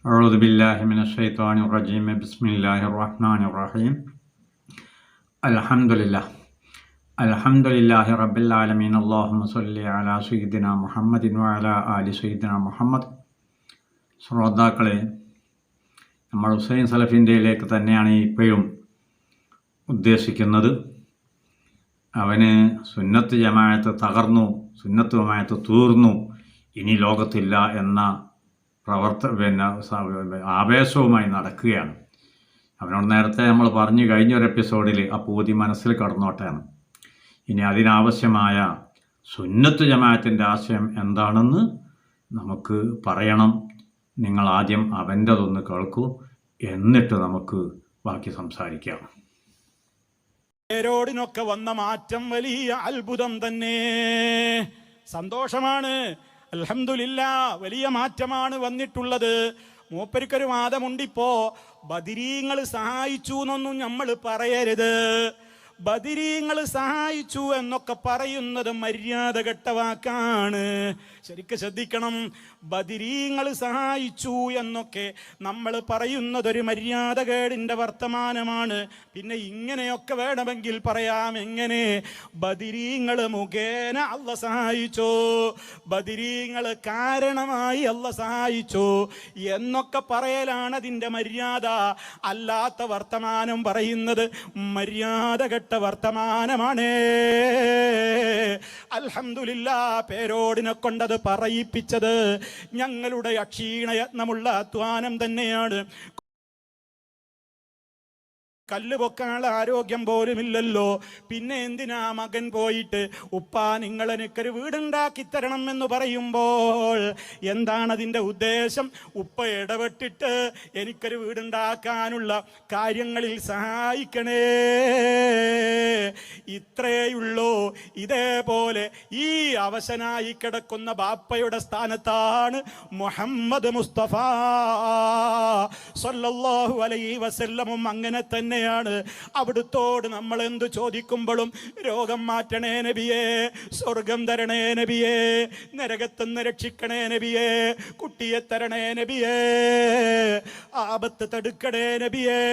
أعوذ بالله من الشيطان الرجيم بسم الله الرحمن الرحيم الحمد لله رب العالمين اللهم صل على سيدنا محمد وعلى آل سيدنا മുഹമ്മദ്. ശ്രോതാക്കളെ, നമ്മൾ ഹുസൈൻ സലഫിൻ്റെയിലേക്ക് തന്നെയാണ് ഇപ്പോഴും ഉദ്ദേശിക്കുന്നത്. അവന് സുന്നത്ത് ജമാഅത്ത് തകർന്നു, സുന്നത്ത് ജമാഅത്ത് തീർന്നു, ഇനി ലോകത്തില്ല എന്ന ആവേശവുമായി നടക്കുകയാണ്. അവനോട് നേരത്തെ നമ്മൾ പറഞ്ഞു കഴിഞ്ഞൊരു എപ്പിസോഡിൽ ആ പൂതി മനസ്സിൽ കടന്നോട്ടാണ്. ഇനി അതിനാവശ്യമായ സുന്നത്ത് ജമാഅത്തിൻ്റെ ആശയം എന്താണെന്ന് നമുക്ക് പറയണം. നിങ്ങൾ ആദ്യം അവൻ്റെതൊന്ന് കേൾക്കൂ, എന്നിട്ട് നമുക്ക് ബാക്കി സംസാരിക്കാം. പേരോടിനൊക്കെ വന്ന മാറ്റം വലിയ അത്ഭുതം തന്നെ, സന്തോഷമാണ്. അൽഹംദുലില്ലാഹ്, വലിയ മാറ്റമാണ് വന്നിട്ടുള്ളത്. മൂപ്പരിക്കൊരു വാദമുണ്ടിപ്പോ, ബദരീങ്ങൾ സഹായിച്ചു എന്നൊന്നും നമ്മൾ പറയരുത്. ബദരീങ്ങൾ സഹായിച്ചു എന്നൊക്കെ പറയുന്നത് മര്യാദ കെട്ട വാക്കാണ്. ശരിക്കും ശ്രദ്ധിക്കണം. ബദരീങ്ങൾ സഹായിച്ചു എന്നൊക്കെ നമ്മൾ പറയുന്നതൊരു മര്യാദകേടിൻ്റെ വർത്തമാനമാണ്. പിന്നെ ഇങ്ങനെയൊക്കെ വേണമെങ്കിൽ പറയാം. എങ്ങനെ? ബദരീങ്ങൾ മുഖേന അല്ല സഹായിച്ചു, ബദരീങ്ങൾ കാരണമായി അല്ല സഹായിച്ചു എന്നൊക്കെ പറയലാണ് അതിൻ്റെ മര്യാദ. അല്ലാത്ത വർത്തമാനം പറയുന്നത് മര്യാദ കെട്ട വർത്തമാനമാണ്. അൽഹംദുലില്ലാഹ്, പേരോടിനെ കൊണ്ടത് പറയിപ്പിച്ചത് ഞങ്ങളുടെ അക്ഷീണയത്നമുള്ള അധ്വാനം തന്നെയാണ്. കല്ല് പൊക്കാനുള്ള ആരോഗ്യം പോലുമില്ലല്ലോ. പിന്നെ എന്തിനാ മകൻ പോയിട്ട് ഉപ്പാ നിങ്ങൾ എനിക്കൊരു വീടുണ്ടാക്കി തരണം എന്ന് പറയുമ്പോൾ എന്താണ് അതിൻ്റെ ഉദ്ദേശം? ഉപ്പ ഇടപെട്ടിട്ട് എനിക്കൊരു വീടുണ്ടാക്കാനുള്ള കാര്യങ്ങളിൽ സഹായിക്കണേ, ഇത്രയുള്ളൂ. ഇതേപോലെ ഈ അവശനായി കിടക്കുന്ന ബാപ്പയുടെ സ്ഥാനത്താണ് മുഹമ്മദ് മുസ്തഫ സ്വല്ലല്ലാഹു അലൈഹി വസല്ലമും അങ്ങനെ തന്നെ. അവിടുത്തോട് നമ്മൾ എന്തു ചോദിക്കുമ്പോഴും രോഗം മാറ്റണേ നബിയേ, സ്വർഗം തരണേ നബിയേ, നരകത്തുനിന്ന് രക്ഷിക്കണേ നബിയേ, കുട്ടിയെ തരണേ നബിയേ, ആപത്ത് തടുക്കണേ നബിയേ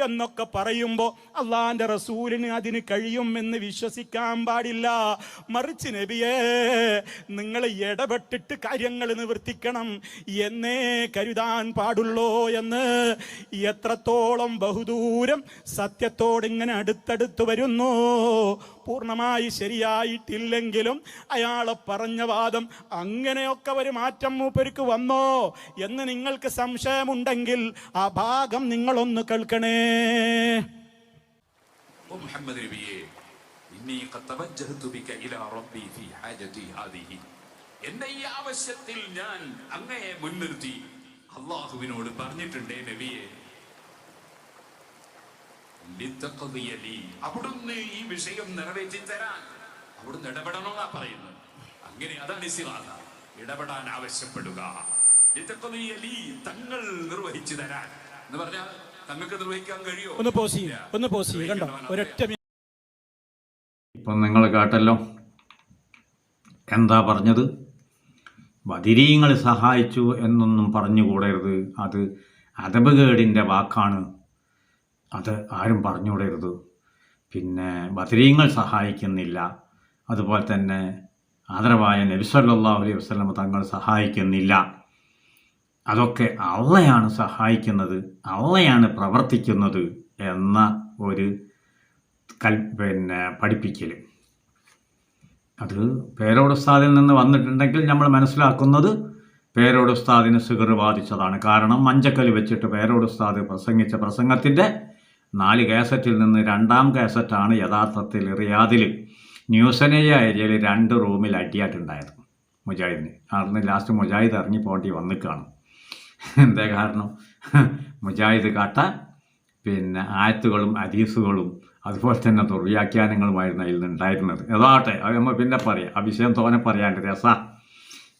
എന്നൊക്കെ പറയുമ്പോൾ അള്ളാന്റെ റസൂലിന് അതിന് കഴിയുമെന്ന് വിശ്വസിക്കാൻ പാടില്ല. മറിച്ച് നബിയേ, നിങ്ങൾ ഇടപെട്ടിട്ട് കാര്യങ്ങൾ നിവർത്തിക്കണം എന്നേ കരുതാൻ പാടുള്ളൂ എന്ന്. എത്രത്തോളം ബഹുദൂരം സത്യത്തോട് ഇങ്ങനെ അടുത്തടുത്ത് വരുന്നു. പൂർണ്ണമായി ശരിയായിട്ടില്ലെങ്കിലും അയാളെ പറഞ്ഞ വാദം അങ്ങനെയൊക്കെ ഒരു മാറ്റം മൂപ്പർക്ക് വന്നോ എന്ന് നിങ്ങൾക്ക് സംശയമുണ്ടെങ്കിൽ ആ ഭാഗം നിങ്ങളൊന്ന് കേൾക്കണേ. മുഹമ്മദ് നബിയേ, ഇന്നി ഖദ് തവജ്ജഹതു ബിക ഇലാ റബ്ബി ഫീ ഹാജതി ഹാദിഹി, എന്റെ ഈ ആവശ്യത്തിൽ ഞാൻ അങ്ങയെ മുൻനിർത്തി അല്ലാഹുവിനോട് പറഞ്ഞിട്ടുണ്ടേ നബിയേ, അവിടുന്ന് ഈ വിഷയം നിറവേറ്റി തരാൻ അവിടുന്ന് ഇടപെടണമെന്നാ പറയുന്നത്. അങ്ങനെ അതാണ് ഇസ്തിഗാസ, ഇടപെടാൻ ആവശ്യപ്പെടുക. തങ്ങൾ നിർവഹിച്ചു തരാൻ എന്ന് പറഞ്ഞാൽ തങ്ങൾക്ക് നിർവഹിക്കാൻ കഴിയുമോ? ഇപ്പം നിങ്ങൾ കേട്ടല്ലോ എന്താ പറഞ്ഞത്. ബദരീങ്ങൾ സഹായിച്ചു എന്നൊന്നും പറഞ്ഞുകൂടരുത്. അത് അദബുകേടിൻ്റെ വാക്കാണ്. അത് ആരും പറഞ്ഞുകൂടരുത്. പിന്നെ ബദരീങ്ങൾ സഹായിക്കുന്നില്ല, അതുപോലെ തന്നെ ആദരവായ നബി സല്ലല്ലാഹു അലൈഹി വസല്ലം തങ്ങൾ സഹായിക്കുന്നില്ല. അതൊക്കെ അള്ളയാണ് സഹായിക്കുന്നത്, അള്ളയാണ് പ്രവർത്തിക്കുന്നത് എന്ന ഒരു പഠിപ്പിക്കൽ. അത് പേരോട് ഉസ്താദിൽ നിന്ന് വന്നിട്ടുണ്ടെങ്കിൽ നമ്മൾ മനസ്സിലാക്കുന്നത് പേരോട് ഉസ്താദിന് സിഗർ ബാധിച്ചതാണ്. കാരണം മഞ്ചക്കല് വെച്ചിട്ട് പേരോട് ഉസ്താദ് പ്രസംഗിച്ച പ്രസംഗത്തിൻ്റെ 4 കാസറ്റിൽ നിന്ന് 2ാം കാസറ്റാണ് യഥാർത്ഥത്തിൽ റിയാദിൽ ന്യൂസനേയ ഏരിയയിൽ 2 റൂമിൽ അടിയായിട്ടുണ്ടായത് മുജാഹിദിന്. അവിടുന്ന് ലാസ്റ്റ് മുജാഹിദ് ഇറങ്ങി പോകേണ്ടി വന്നിക്കാണ്. എന്താ കാരണം? മുജാഹിദ് കാട്ട ആയത്തുകളും ഹദീസുകളും അതുപോലെ തന്നെ ദുർവ്യാഖ്യാനങ്ങളുമായിരുന്നു അതിൽ നിന്നുണ്ടായിരുന്നത്. ഏതാട്ടെ, അത് നമ്മൾ പിന്നെ പറയാം. ആ വിഷയം തോനെ പറയാണ്ട് രസാ.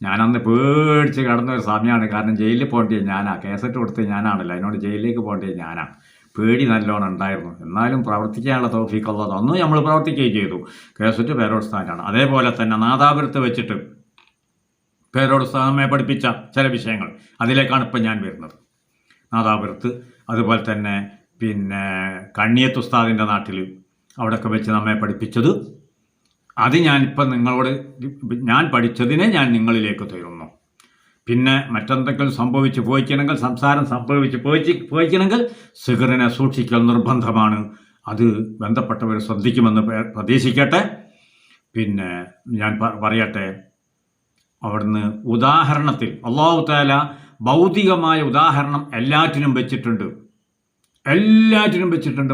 ഞാനന്ന് പേടിച്ച് കിടന്നൊരു സമയമാണ്. കാരണം ജയിലിൽ പോകേണ്ടത് ഞാനാ, കേസറ്റ് കൊടുത്ത് ഞാനാണല്ലോ, അതിനോട് ജയിലിലേക്ക് പോകേണ്ടത് ഞാനാ. പേടി നല്ലോണം ഉണ്ടായിരുന്നു. എന്നാലും പ്രവർത്തിക്കാനുള്ള തൗഫീഖ് അല്ലാഹ് തന്നു. നമ്മൾ പ്രവർത്തിക്കുകയും ചെയ്തു. കേസറ്റ് പേരോട് സ്ഥാനാണ്. അതേപോലെ തന്നെ നാദാപുരത്ത് വെച്ചിട്ട് പേരോട് നമ്മെ പഠിപ്പിച്ച ചില വിഷയങ്ങൾ, അതിലേക്കാണ് ഇപ്പം ഞാൻ വരുന്നത്. നാദാപുരത്ത്, അതുപോലെ തന്നെ പിന്നെ കണ്ണിയത്ത് ഉസ്താദിൻ്റെ നാട്ടിൽ, അവിടെയൊക്കെ വെച്ച് നമ്മെ പഠിപ്പിച്ചത്, അത് ഞാനിപ്പം നിങ്ങളോട് ഞാൻ പഠിച്ചതിനെ ഞാൻ നിങ്ങളിലേക്ക് തരുന്നു. പിന്നെ മറ്റെന്തെങ്കിലും സംഭവിച്ച് പോയിക്കണമെങ്കിൽ, സംസാരം സംഭവിച്ച് പോയിക്കണമെങ്കിൽ സിഗറിനെ സൂക്ഷിക്കൽ നിർബന്ധമാണ്. അത് ബന്ധപ്പെട്ടവർ ശ്രദ്ധിക്കുമെന്ന് പ്രതീക്ഷിക്കട്ടെ. പിന്നെ ഞാൻ പറയട്ടെ, അവിടുന്ന് ഉദാഹരണത്തിൽ അല്ലാഹു തആല ഭൗതികമായ ഉദാഹരണം എല്ലാറ്റിനും വെച്ചിട്ടുണ്ട്.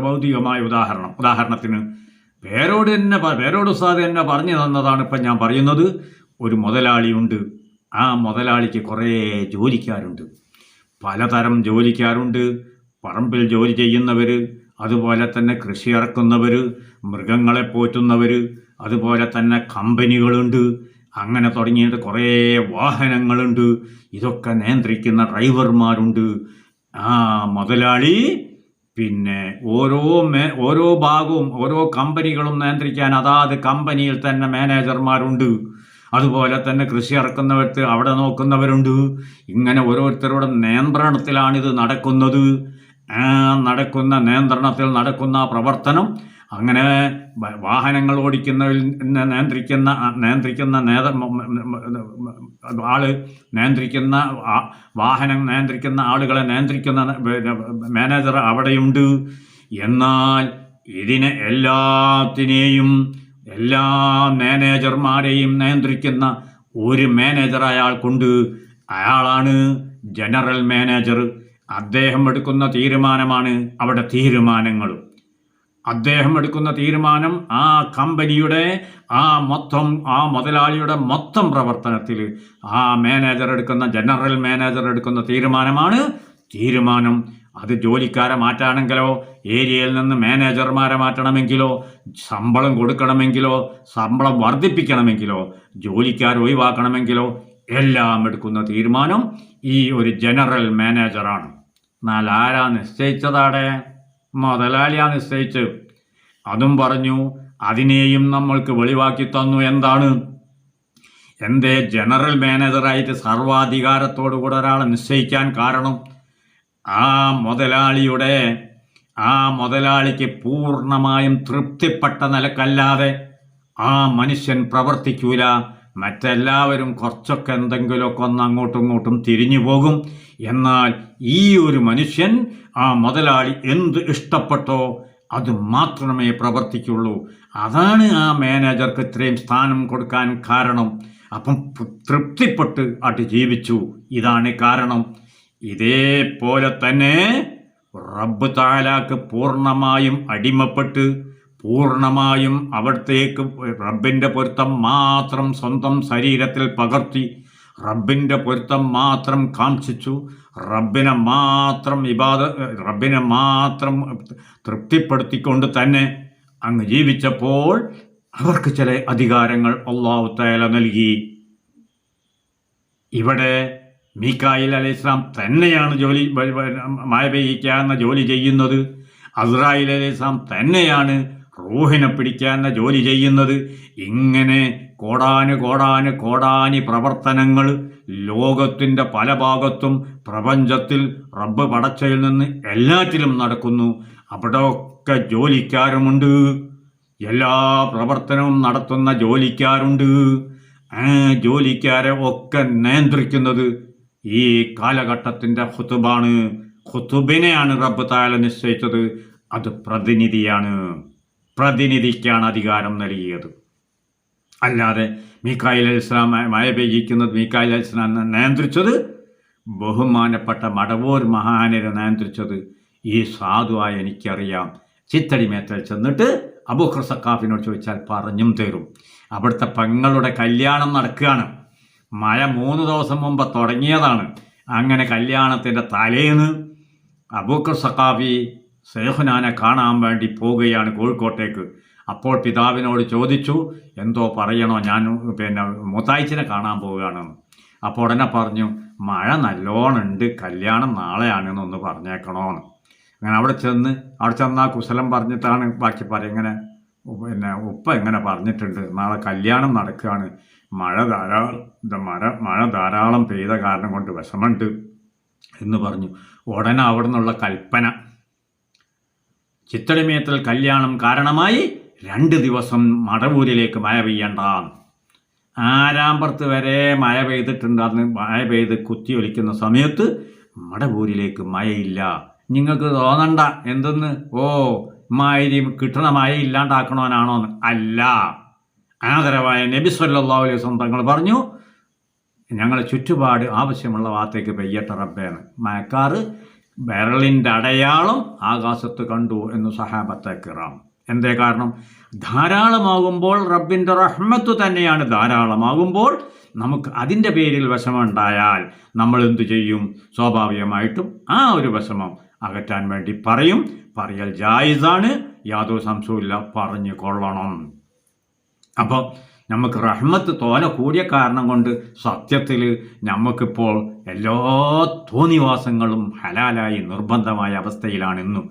ഭൗതികമായ ഉദാഹരണത്തിന് പേരോട് ഉസ്താദ് തന്നെ പറഞ്ഞു തന്നതാണ് ഇപ്പം ഞാൻ പറയുന്നത്. ഒരു മുതലാളിയുണ്ട്. ആ മുതലാളിക്ക് കുറേ ജോലിക്കാരുണ്ട്, പലതരം ജോലിക്കാരുണ്ട്. പറമ്പിൽ ജോലി ചെയ്യുന്നവർ, അതുപോലെ തന്നെ കൃഷി ഇറക്കുന്നവർ, മൃഗങ്ങളെ പോറ്റുന്നവർ, അതുപോലെ തന്നെ കമ്പനികളുണ്ട്. അങ്ങനെ തുടങ്ങിയിട്ട് കുറേ വാഹനങ്ങളുണ്ട്. ഇതൊക്കെ നിയന്ത്രിക്കുന്ന ഡ്രൈവർമാരുണ്ട്. ആ മുതലാളി പിന്നെ ഓരോ ഭാഗവും ഓരോ കമ്പനികളും നിയന്ത്രിക്കാൻ അതാത് കമ്പനിയിൽ തന്നെ മാനേജർമാരുണ്ട്. അതുപോലെ തന്നെ കൃഷി ഇറക്കുന്നവർക്ക് അവിടെ നോക്കുന്നവരുണ്ട്. ഇങ്ങനെ ഓരോരുത്തരുടെ നിയന്ത്രണത്തിലാണിത് നടക്കുന്നത്. നിയന്ത്രണത്തിൽ നടക്കുന്ന പ്രവർത്തനം, അങ്ങനെ വാഹനങ്ങൾ ഓടിക്കുന്നതിൽ വാഹനം നിയന്ത്രിക്കുന്ന ആളുകളെ നിയന്ത്രിക്കുന്ന മാനേജർ അവിടെയുണ്ട്. എന്നാൽ ഇതിനെ എല്ലാ മാനേജർമാരെയും നിയന്ത്രിക്കുന്ന ഒരു മാനേജർ അയാൾക്കുണ്ട്. അയാളാണ് ജനറൽ മാനേജർ. അദ്ദേഹം എടുക്കുന്ന തീരുമാനമാണ് അവിടെ തീരുമാനങ്ങൾ. അദ്ദേഹം എടുക്കുന്ന തീരുമാനം ആ കമ്പനിയുടെ ആ മുതലാളിയുടെ മൊത്തം പ്രവർത്തനത്തിൽ ജനറൽ മാനേജർ എടുക്കുന്ന തീരുമാനം. അത് ജോലിക്കാരെ മാറ്റാണെങ്കിലോ, ഏരിയയിൽ നിന്ന് മാനേജർമാരെ മാറ്റണമെങ്കിലോ, ശമ്പളം കൊടുക്കണമെങ്കിലോ, ശമ്പളം വർദ്ധിപ്പിക്കണമെങ്കിലോ, ജോലിക്കാരെ ഒഴിവാക്കണമെങ്കിലോ എല്ലാം എടുക്കുന്ന തീരുമാനം ഈ ഒരു ജനറൽ മാനേജറാണ്. എന്നാൽ ആരാ നിശ്ചയിച്ചതാടെ? മുതലാളിയാ നിശ്ചയിച്ച്. അതും പറഞ്ഞു, അതിനെയും നമ്മൾക്ക് വെളിവാക്കി തന്നു. എന്താണ്? എന്തേ ജനറൽ മാനേജറായിട്ട് സർവാധികാരത്തോടുകൂടെ ഒരാളെ നിശ്ചയിക്കാൻ കാരണം? ആ മുതലാളിക്ക് പൂർണ്ണമായും തൃപ്തിപ്പെട്ട നിലക്കല്ലാതെ ആ മനുഷ്യൻ പ്രവർത്തിക്കൂല. മറ്റെല്ലാവരും കുറച്ചൊക്കെ എന്തെങ്കിലുമൊക്കെ ഒന്ന് അങ്ങോട്ടും ഇങ്ങോട്ടും തിരിഞ്ഞു പോകും. എന്നാൽ ഈ ഒരു മനുഷ്യൻ, ആ മുതലാളി എന്ത് ഇഷ്ടപ്പെട്ടോ അത് മാത്രമേ പ്രവർത്തിക്കുള്ളൂ. അതാണ് ആ മാനേജർക്ക് ഇത്രയും സ്ഥാനം കൊടുക്കാൻ കാരണം. അപ്പം തൃപ്തിപ്പെട്ട് അത് ജീവിച്ചു. ഇതാണ് കാരണം. ഇതേപോലെ തന്നെ റബ്ബ് തആലാക്ക് പൂർണ്ണമായും അടിമപ്പെട്ട്, പൂർണ്ണമായും അവിടത്തേക്ക് റബ്ബിൻ്റെ പൊരുത്തം മാത്രം സ്വന്തം ശരീരത്തിൽ പകർത്തി, റബ്ബിൻ്റെ പൊരുത്തം മാത്രം കാംക്ഷിച്ചു, റബ്ബിനെ മാത്രം തൃപ്തിപ്പെടുത്തിക്കൊണ്ട് തന്നെ അങ്ങ് ജീവിച്ചപ്പോൾ അവർക്ക് ചില അധികാരങ്ങൾ അല്ലാഹു തആല നൽകി. ഇവിടെ മീകായിൽ അലൈഹിസ്സലാം തന്നെയാണ് മഴ പെയ്യിക്കാവുന്ന ജോലി ചെയ്യുന്നത്. അസ്രായിൽ അലൈഹിസ്സലാം തന്നെയാണ് റൂഹിനെ പിടിക്കാവുന്ന ജോലി ചെയ്യുന്നത്. ഇങ്ങനെ കോടാനി പ്രവർത്തനങ്ങൾ ലോകത്തിൻ്റെ പല ഭാഗത്തും പ്രപഞ്ചത്തിൽ റബ്ബ് പടച്ചയിൽ നിന്ന് എല്ലാറ്റിലും നടക്കുന്നു. അവിടെയൊക്കെ ജോലിക്കാരുമുണ്ട്. എല്ലാ പ്രവർത്തനവും നടത്തുന്ന ജോലിക്കാരുണ്ട്. ആ ജോലിക്കാരെ ഒക്കെ നിയന്ത്രിക്കുന്നത് ഈ കാലഘട്ടത്തിൻ്റെ ഖുതുബാണ്. ഖുതുബിനെയാണ് റബ്ബ് തആല നിശ്ചയിച്ചത്. അത് പ്രതിനിധിക്കാണ് അധികാരം നൽകിയത്. അല്ലാതെ മീകായിൽ അലൈഹിസ്സലാം മഴ പെയ്യിക്കുന്നത് മീകായിൽ അലൈഹിസ്സലാം നിയന്ത്രിച്ചത്, ബഹുമാനപ്പെട്ട മടവൂർ മഹാനരെ നിയന്ത്രിച്ചത് ഈ സാധുവായ എനിക്കറിയാം. ചിത്തടിമേത്തൽ ചെന്നിട്ട് അബൂബക്കർ സഖാഫിനോട് ചോദിച്ചാൽ പറഞ്ഞും തരും. അവിടുത്തെ പെങ്ങളുടെ കല്യാണം നടക്കുകയാണ്. മഴ 3 ദിവസം മുമ്പ് തുടങ്ങിയതാണ്. അങ്ങനെ കല്യാണത്തിൻ്റെ തലേന്ന് അബൂബക്കർ സഖാഫി ശൈഖുനാനെ കാണാൻ വേണ്ടി പോവുകയാണ് കോഴിക്കോട്ടേക്ക്. അപ്പോൾ പിതാവിനോട് ചോദിച്ചു, എന്തോ പറയണോ? ഞാൻ മുത്തായിച്ചിനെ കാണാൻ പോവുകയാണെന്ന്. അപ്പോൾ ഉടനെ പറഞ്ഞു, മഴ നല്ലോണമുണ്ട്, കല്യാണം നാളെയാണെന്നൊന്ന് പറഞ്ഞേക്കണോന്ന്. അങ്ങനെ അവിടെ ചെന്നാൽ കുശലം പറഞ്ഞിട്ടാണ് ബാക്കി പറയും. ഇങ്ങനെ ഉപ്പ ഇങ്ങനെ പറഞ്ഞിട്ടുണ്ട്, നാളെ കല്യാണം നടക്കുകയാണ്, മഴ ധാരാളം പെയ്ത കാരണം കൊണ്ട് വിഷമമുണ്ട് എന്ന് പറഞ്ഞു. ഉടനെ അവിടെ നിന്നുള്ള കൽപ്പന, ചിത്തടിമേത്തൽ കല്യാണം കാരണമായി 2 ദിവസം മടവൂരിലേക്ക് മഴ പെയ്യണ്ട. ആരാമ്പുറത്ത് വരെ മഴ പെയ്തിട്ടുണ്ട്. അന്ന് മഴ പെയ്ത് കുത്തിയൊലിക്കുന്ന സമയത്ത് മടവൂരിലേക്ക് മഴയില്ല. നിങ്ങൾക്ക് തോന്നണ്ട എന്തെന്ന്, മാതിരി കിട്ടണ മഴ ഇല്ലാണ്ടാക്കണവനാണോന്ന്. അല്ല, ആദരവായ നബി സല്ലല്ലാഹു അലൈഹി വസല്ലം തങ്ങൾ പറഞ്ഞു, ഞങ്ങളെ ചുറ്റുപാട് ആവശ്യമുള്ള ഭാഗത്തേക്ക് പെയ്യട്ടെ റബ്ബേന്ന്. മഴക്കാറ് വിരലിൻ്റെ അടയാളം ആകാശത്ത് കണ്ടു എന്ന് സഹാബത്തെ കിറാം. എന്തേ കാരണം? ധാരാളമാകുമ്പോൾ റബ്ബിൻ്റെ റഹ്മത്ത് തന്നെയാണ്. ധാരാളമാകുമ്പോൾ നമുക്ക് അതിൻ്റെ പേരിൽ വിഷമമുണ്ടായാൽ നമ്മൾ എന്തു ചെയ്യും? സ്വാഭാവികമായിട്ടും ആ ഒരു വിഷമം അകറ്റാൻ വേണ്ടി പറയൽ ജായിസാണ്, യാതൊരു സംശയമില്ല, പറഞ്ഞു കൊള്ളണം. അപ്പം നമുക്ക് റഹ്മത്ത് തോല കൂടിയ കാരണം കൊണ്ട് സത്യത്തിൽ നമുക്കിപ്പോൾ എല്ലാ തോന്നിവാസങ്ങളും ഹലാലായി നിർബന്ധമായ അവസ്ഥയിലാണ് ഇന്നും.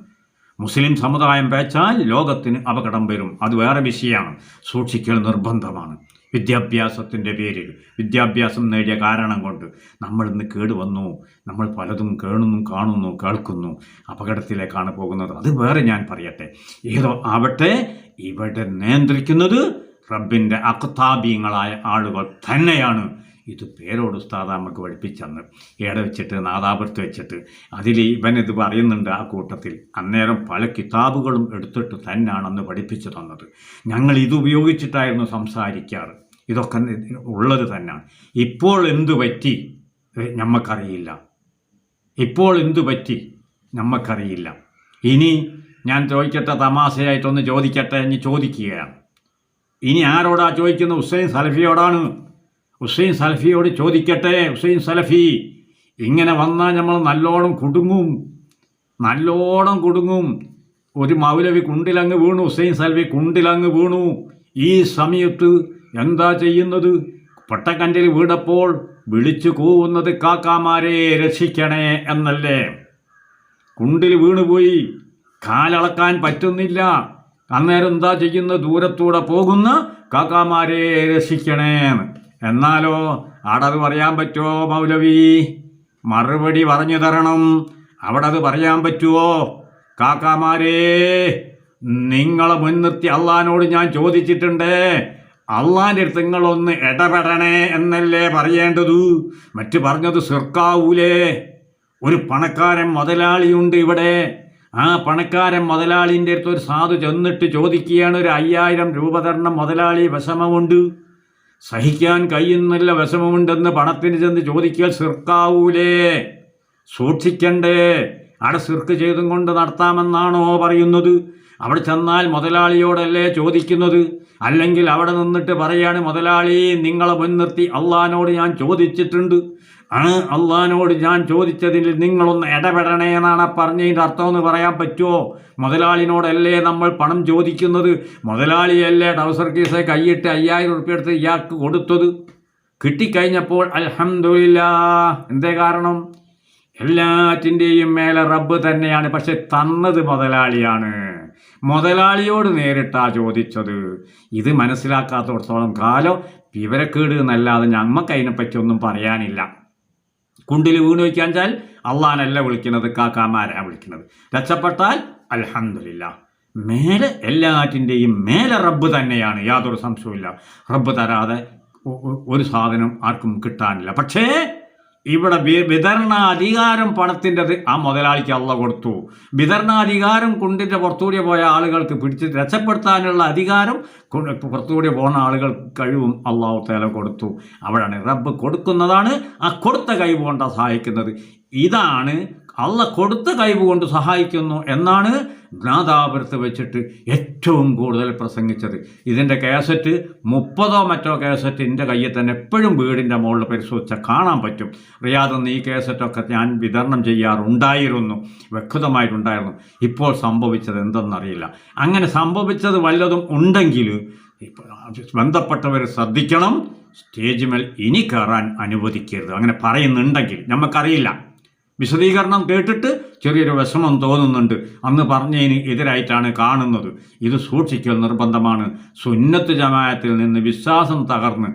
മുസ്ലിം സമുദായം പേച്ചാൽ ലോകത്തിന് അപകടം വരും. അത് വേറെ വിഷയമാണ്. സൂക്ഷിക്കൽ നിർബന്ധമാണ്. വിദ്യാഭ്യാസത്തിൻ്റെ പേരിൽ, വിദ്യാഭ്യാസം നേടിയ കാരണം കൊണ്ട് നമ്മൾ ഇന്ന് കേടുവന്നു. നമ്മൾ പലതും കാണുന്നു, കേൾക്കുന്നു. അപകടത്തിലേക്കാണ് പോകുന്നത്. അത് വേറെ ഞാൻ പറയട്ടെ. ഏതോ ആവട്ടെ, ഇവിടെ നിയന്ത്രിക്കുന്നത് റബ്ബിൻ്റെ അക്താബീങ്ങളായ ആളുകൾ തന്നെയാണ്. ഇത് പേരോട് ഉസ്താദ് നമുക്ക് പഠിപ്പിച്ചെന്ന് ഏടെ വെച്ചിട്ട്, നാദാപുരത്ത് വെച്ചിട്ട്. അതിൽ ഇവനിത് പറയുന്നുണ്ട് ആ കൂട്ടത്തിൽ. അന്നേരം പല കിതാബുകളും എടുത്തിട്ട് തന്നെയാണ് അന്ന് പഠിപ്പിച്ചു തന്നത്. ഞങ്ങൾ ഇത് ഉപയോഗിച്ചിട്ടായിരുന്നു സംസാരിക്കാറ്. ഇതൊക്കെ ഉള്ളത് തന്നെയാണ്. ഇപ്പോൾ എന്തു പറ്റി നമ്മക്കറിയില്ല. ഇനി ഞാൻ ചോദിക്കട്ടെ, തമാശയായിട്ടൊന്ന് ചോദിക്കട്ടെ. ഇനി ചോദിക്കുകയാണ്. ഇനി ആരോടാ ചോദിക്കുന്നത്? ഹുസൈൻ സലഫിയോടാണ്. ഹുസൈൻ സലഫിയോട് ചോദിക്കട്ടെ. ഹുസൈൻ സലഫി, ഇങ്ങനെ വന്നാൽ നമ്മൾ നല്ലോണം കുടുങ്ങും. ഒരു മൗലവി കുണ്ടിലങ്ങ് വീണു, ഹുസൈൻ സലഫി കുണ്ടിലങ്ങ് വീണു. ഈ സമയത്ത് എന്താ ചെയ്യുന്നത്? പൊട്ടക്കണ്ടിൽ വീണപ്പോൾ വിളിച്ചു കൂവുന്നത് കാക്കാമാരെ രക്ഷിക്കണേ എന്നല്ലേ? കുണ്ടിൽ വീണുപോയി, കാലളക്കാൻ പറ്റുന്നില്ല. അന്നേരം എന്താ ചെയ്യുന്നത്? ദൂരത്തൂടെ പോകുന്ന കാക്കാമാരെ രക്ഷിക്കണേ. എന്നാലോ അവിടെ അത് പറയാൻ പറ്റുമോ മൗലവി? മറുപടി പറഞ്ഞു തരണം. അവിടെ അത് പറയാൻ പറ്റുമോ? കാക്കാമാരെ, നിങ്ങളെ മുൻനിർത്തി അള്ളഹാനോട് ഞാൻ ചോദിച്ചിട്ടുണ്ട്. അള്ളാൻ്റെ അടുത്ത് നിങ്ങളൊന്ന് ഇടപെടണേ എന്നല്ലേ പറയേണ്ടത്. മറ്റു പറഞ്ഞത് സിർക്കാവൂലേ? ഒരു പണക്കാരൻ മുതലാളിയുണ്ട് ഇവിടെ. ആ പണക്കാരൻ മുതലാളിൻ്റെ അടുത്ത് ഒരു സാധു ചെന്നിട്ട് ചോദിക്കുകയാണ്, ഒരു 5000 രൂപ തരണം മുതലാളി, വിഷമമുണ്ട്, സഹിക്കാൻ കഴിയുന്നില്ല, വിഷമമുണ്ടെന്ന് പണത്തിന് ചെന്ന് ചോദിക്കാൻ സിർക്കാവൂലേ? സൂക്ഷിക്കണ്ടേ? അവിടെ സിർക്ക് ചെയ്തും കൊണ്ട് നടത്താമെന്നാണോ പറയുന്നത്? അവിടെ ചെന്നാൽ മുതലാളിയോടല്ലേ ചോദിക്കുന്നത്? അല്ലെങ്കിൽ അവിടെ നിന്നിട്ട് പറയാണ്, മുതലാളി നിങ്ങളെ മുൻനിർത്തി അള്ളഹാനോട് ഞാൻ ചോദിച്ചിട്ടുണ്ട്, അള്ളഹാനോട് ഞാൻ ചോദിച്ചതിൽ നിങ്ങളൊന്ന് ഇടപെടണേ എന്നാണ് പറഞ്ഞതിൻ്റെ അർത്ഥം എന്ന് പറയാൻ പറ്റുമോ? മുതലാളിനോടല്ലേ നമ്മൾ പണം ചോദിക്കുന്നത്? മുതലാളിയല്ലേ ട്രൗസർ കേസ് കൈയിട്ട് 5000 റുപ്യ എടുത്ത് ഇയാൾക്ക് കൊടുത്തത്? കിട്ടിക്കഴിഞ്ഞപ്പോൾ അൽഹംദുലില്ലാഹ്. എന്തേ കാരണം? എല്ലാറ്റിൻ്റെയും മേലെ റബ്ബ് തന്നെയാണ്. പക്ഷെ തന്നത് മുതലാളിയാണ്. മുതലാളിയോട് നേരിട്ടാ ചോദിച്ചത്. ഇത് മനസ്സിലാക്കാത്തടത്തോളം കാലം വിവരക്കേട് എന്നല്ലാതെ ഞമ്മക്ക് അതിനെപ്പറ്റി ഒന്നും പറയാനില്ല. കുണ്ടിൽ വീണ് വയ്ക്കാച്ചാൽ അള്ളഹാനല്ല വിളിക്കുന്നത്, കാക്കാമാരാണ് വിളിക്കുന്നത്. രക്ഷപ്പെട്ടാൽ അൽഹംദുലില്ലാഹ്. മേലെ എല്ലാറ്റിൻ്റെയും മേലെ റബ്ബ് തന്നെയാണ്, യാതൊരു സംശയവുമില്ല. റബ്ബ് തരാതെ ഒരു സാധനം ആർക്കും കിട്ടാനില്ല. പക്ഷേ ഇവിടെ വിതരണാധികാരം പണത്തിൻ്റെത് ആ മുതലാളിക്ക് അള്ള കൊടുത്തു. വിതരണാധികാരം കുണ്ടിൻ്റെ പുറത്തുകൂടി പോയ ആളുകൾക്ക് പിടിച്ച് രക്ഷപ്പെടുത്താനുള്ള അധികാരം പുറത്തുകൂടി പോകുന്ന ആളുകൾ കഴിവും അള്ളാഹു തആല കൊടുത്തു. അവിടെയാണ് റബ്ബ് കൊടുക്കുന്നതാണ്. ആ കൊടുത്ത കഴിവ് കൊണ്ടാണ് സഹായിക്കുന്നത്. ഇതാണ് അള്ള കൊടുത്ത കഴിവ് കൊണ്ട് സഹായിക്കുന്നു എന്നാണ് നാദാപുരത്ത് വെച്ചിട്ട് ഏറ്റവും കൂടുതൽ പ്രസംഗിച്ചത്. ഇതിൻ്റെ കേസറ്റ് 30 മറ്റോ കേസറ്റ് എൻ്റെ കയ്യിൽ തന്നെ എപ്പോഴും വീടിൻ്റെ മുകളിൽ പരിശോധിച്ചാൽ കാണാൻ പറ്റും. റിയാദെന്ന് ഈ കേസറ്റൊക്കെ ഞാൻ വിതരണം ചെയ്യാറുണ്ടായിരുന്നു, വ്യക്തമായിട്ടുണ്ടായിരുന്നു. ഇപ്പോൾ സംഭവിച്ചത് എന്തെന്നറിയില്ല. അങ്ങനെ സംഭവിച്ചത് വല്ലതും ഉണ്ടെങ്കിൽ ബന്ധപ്പെട്ടവർ ശ്രദ്ധിക്കണം. സ്റ്റേജ് മേൽ ഇനി കയറാൻ അനുവദിക്കരുത്. അങ്ങനെ പറയുന്നുണ്ടെങ്കിൽ, നമുക്കറിയില്ല, വിശദീകരണം കേട്ടിട്ട് ചെറിയൊരു വിഷമം തോന്നുന്നുണ്ട്. അന്ന് പറഞ്ഞതിന് എതിരായിട്ടാണ് കാണുന്നത്. ഇത് സൂക്ഷിക്കൽ നിർബന്ധമാണ്. സുന്നത്ത് ജമാഅത്തിൽ നിന്ന് വിശ്വാസം തകർന്ന്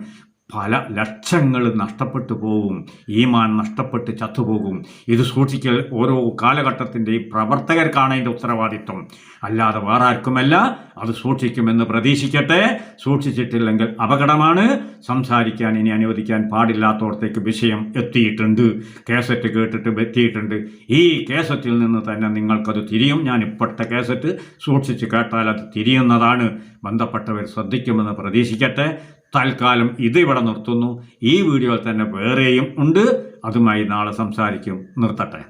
പല ലക്ഷങ്ങൾ നഷ്ടപ്പെട്ടു പോകും, ഈമാൻ നഷ്ടപ്പെട്ട് ചത്തുപോകും. ഇത് സൂക്ഷിക്കൽ ഓരോ കാലഘട്ടത്തിൻ്റെയും പ്രവർത്തകർക്കാണ് അതിൻ്റെ ഉത്തരവാദിത്വം, അല്ലാതെ വേറെ ആർക്കുമല്ല. അത് സൂക്ഷിക്കുമെന്ന് പ്രതീക്ഷിക്കട്ടെ. സൂക്ഷിച്ചിട്ടില്ലെങ്കിൽ അപകടമാണ്. സംസാരിക്കാൻ ഇനി അനുവദിക്കാൻ പാടില്ലാത്തടത്തേക്ക് വിഷയം എത്തിയിട്ടുണ്ട്. കേസറ്റ് കേട്ടിട്ട് എത്തിയിട്ടുണ്ട്. ഈ കേസറ്റിൽ നിന്ന് തന്നെ നിങ്ങൾക്കത് തിരിയും. ഞാൻ ഇപ്പോഴത്തെ കേസറ്റ് സൂക്ഷിച്ച് കേട്ടാൽ അത് തിരിയുന്നതാണ്. ബന്ധപ്പെട്ടവർ ശ്രദ്ധിക്കുമെന്ന് പ്രതീക്ഷിക്കട്ടെ. തൽക്കാലം ഇത് ഇവിടെ നിർത്തുന്നു. ഈ വീഡിയോയിൽ തന്നെ വേറെയും ഉണ്ട്, അതുമായി നാളെ സംസാരിക്കും. നിർത്തട്ടെ.